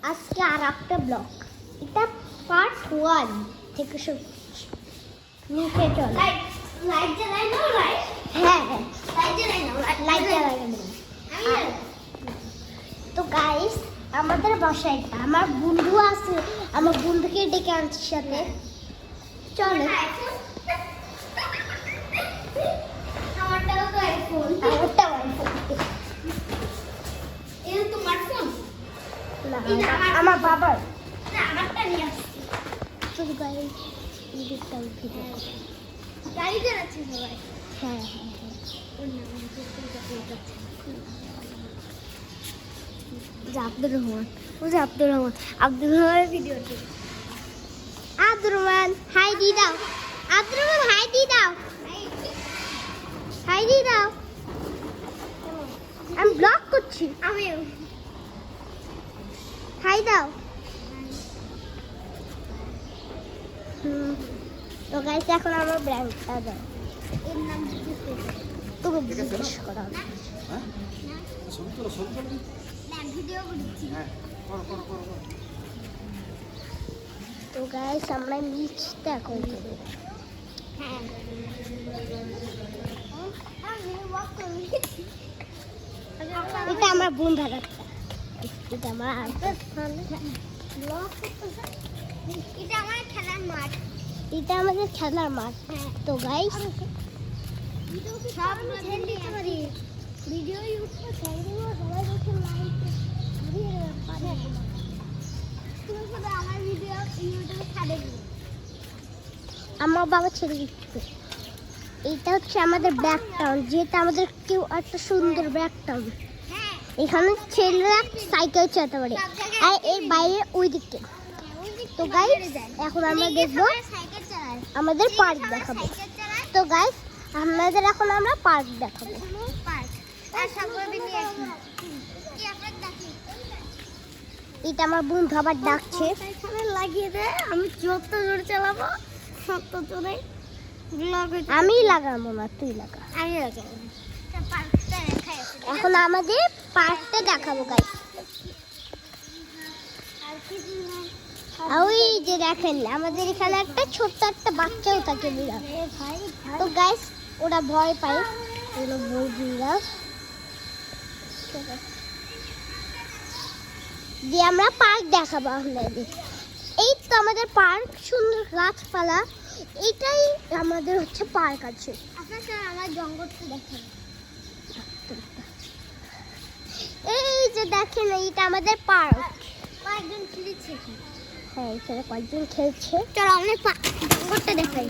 আজকে আর একটা ব্লগ, এটা পার্ট 1 থেকে শুরু করছি। নিচে চল, লাইট জ্বালাই নাও, হ্যাঁ লাইট জ্বালাই নাও, লাইট জ্বালাই তো গাইস, আমাদের বাসায় আমার বন্ধু আছে, আমার বন্ধুকে ডেকে আনছি সাথে। চলো, আমারটাও তো আইফোন। আমারটাও আইফোন। এটা তোমার ফোন? না, আমার বাবার। না, আমারটা নিয়ে আসছি। তো গাইস, এদিকটা উঠে যাও। গাড়ি চালাচ্ছে সবাই। হ্যাঁ, ওর নাম যাচ্ছে। আব্দুর রহমান, ও যে আব্দুর রহমান, আব্দুর রহমানের ভিডিও। আব্দুর রহমান হাই দি দাও, আব্দুর রহমান হাই দি দাও, হাই দি দাও। আমি ব্লগ করছি, আমিও। হাই দাও। তো গাইস, এখন আমার ব্র্যান্ডটা দাও, এর নাম জিজ্ঞেস করবে। তোকে জিজ্ঞেস করা হবে। না, ভিডিও করছি। তো গাইস, আমরা নিচটা এখন করবো। হ্যাঁ, আমি ওয়াক করি। এটা আমার বন্ধুরা, এটা আমার ব্লগ করতেছে। এটা আমার খেলার মাঠ। এটা আমাদের খেলার মাঠ। তো গাইস, সব ছেড়ে দিতে পারি। ভিডিও ইউটিউবে ছেড়ে দেবো, সবাই দেখে লাইক তুমি শুধু আমার ভিডিও ইউটিউবে ছাড়ে দিও। আমার বাবা ছেড়ে দিচ্ছে। এইটা হচ্ছে আমাদের ব্যাক টাউন, যেটা আমাদের কেউ একটা সুন্দর ব্যাক টাউন। হ্যাঁ, এখানে ছেলেরা সাইকেল চালাতে পারে, আর এর বাইরে ওই দিকটা। তো গাইস, এখন আমরা দেখবো, সাইকেল চালায়। আমাদের পার্ক দেখাবো। সাইকেল চালায়। তো গাইস, আপনাদের এখন আমরা পার্ক দেখাবো। পার্ক আর সাগরবি নিয়ে আসি। কি আপনার দেখি? এটা আমার বন্ধু আবার ডাকছে। এখানে লাগিয়ে দে, আমি যত জোরে চালাবো তত জোরে ব্লগ। আমি লাগাবো না, তুই লাগা। আমি লাগাবো। পার্কটা দেখাই আছে। এখন আমাদের পার্কটা দেখাবো গাইস। আর কিছু না। আর ওই যে দেখেন, আমাদের এখানে একটা ছোট্ট একটা বাচ্চাও থাকে, বিড়াল। ভাই তো গাইস, ওরা ভয় পায়, ওগুলো বৌদিরা দিয়ে আমরা পার্ক দেখাবো আপনাদের। এই তো আমাদের পার্ক, সুন্দর গাছপালা, এটাই আমাদের হচ্ছে পার্ক আছে। আপনার স্যার আমার জঙ্গলটা দেখেন। এই যে দেখেন, এইটা আমাদের পার্ক। কয়েকজন খেলেছে। হ্যাঁ, এখানে কয়েকজন খেলছে। চলো আমরা জঙ্গলটা দেখাই।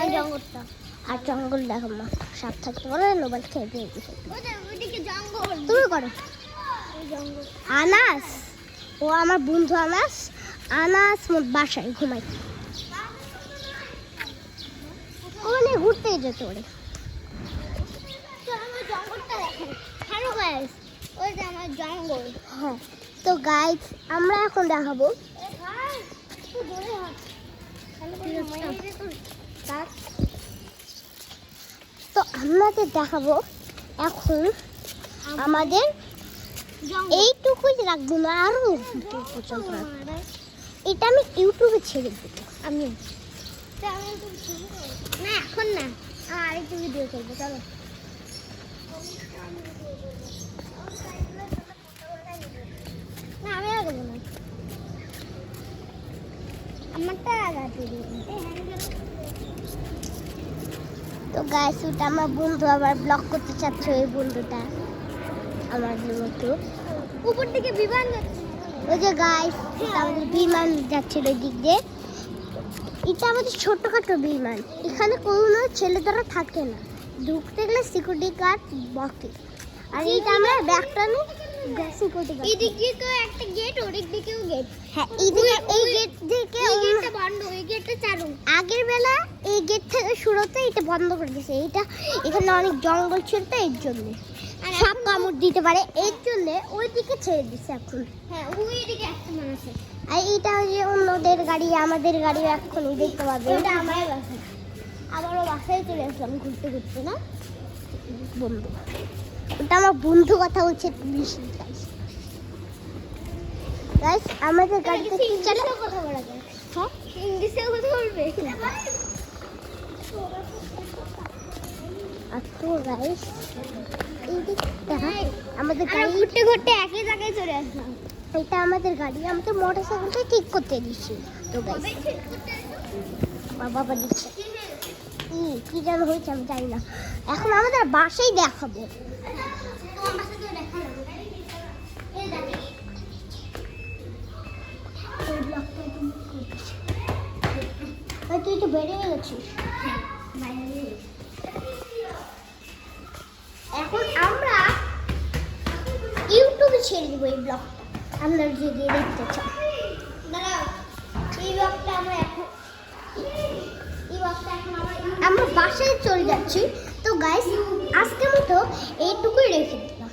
এই জঙ্গলটা। আর জঙ্গল দেখো না, সাপ থাকতে পারে, মোবাইল খেয়ে দিয়ে দিছে। ওইদিকে জঙ্গল। তুমি করো। ওই জঙ্গল। আনাস, ও আমার বন্ধু আনাস, আনাস মোর বাসায় ঘুমাই। ওখানে ঘুরতে যেতে পারে। চলো আমরা জঙ্গলটা দেখাই। হ্যালো গাইস, ওই যে আমার জঙ্গল। হ্যাঁ, তো গাইস, আমরা এখন দেখাবো। এ ভাই, একটু দূরে হাঁট। তাহলে কোনো মেয়ে তো তার তো আপনাদের দেখাবো এখন আমাদের জঙ্গল। এইটুকুই রাখবো না, আরো দূর পর্যন্ত রাখবো। এটা আমি ইউটিউবে ছেড়ে দেবো। আমি না এখন না, আর একটু ভিডিও করবো। চলো না, আমি আগাবো না, আমারটা আগাতে দিই। তো গাইস, ওটা আমার বন্ধু আবার ব্লগ করতে চাচ্ছে, ওই বন্ধুটা আমাদের মতো। উপর দিকে বিমান যাচ্ছে। ওই যে গাইস, আমাদের বিমান যাচ্ছিল ওই দিক দিয়ে। এটা আমাদের ছোটখাটো বিমান, এখানে কোনো ছেলেদেরা থাকে না, ঢুকতে গেলে সিকিউরিটি গার্ড বকে। আর এইটা আমরা ব্যাগটা নিয়ে সিকিউরিটি গার্ড। এই দিক দিকেও একটা গেট, ওদিক দিকেও গেট। হ্যাঁ, এই গেট থেকে এই গেটটা বন্ধ, এই গেটটা চালু। আগের বেলা এই গেট থেকে শুরু হতে এটা বন্ধ করে দিয়েছে। এইটা এখানে অনেক জঙ্গল ছিল, তো এর জন্য সাপ কামড় দিতে পারে, এর জন্য ওই দিকে ছেড়ে দিচ্ছে এখন। হ্যাঁ, ওই দিকে একটা মানুষ আছে। আর এইটা হচ্ছে অন্যদের গাড়ি, আমাদের গাড়ি এখনই দেখতে পাবে। এটা আমার বাসা। আবারও বাসায় চলে আসলাম ঘুরতে ঘুরতে। না বন্ধু, ওটা আমার বন্ধু কথা বলছে, পুলিশ। গাইস আমাদের গাড়িতে কি চলে কথা বলা যায়, হ্যাঁ ইংলিশেও কথা বলবে। আর তো গাইস এই দিকটা আমাদের আমরা গাড়ি, ঘুরতে ঘুরতে একই জায়গায় চলে আসলাম। এটা আমাদের গাড়ি, আমাদের মোটরসাইকেলটা ঠিক করতে দিচ্ছি। তো গাইস বাবা দিচ্ছে কি যেন হয়েছে আমি জানি না। এখন আমাদের বাসায় দেখাবো। তুই তো বেরিয়ে গেছিস। এখন আমরা ইউটিউবে ছেড়ে দেবো এই ব্লগটা, আপনারা যদি দেখতে চান। এই ব্লগটা আমরা এখন আমরা বাসায় চলে যাচ্ছি। তো গাইস আজকের মতো এইটুকুই রেখে দিলাম।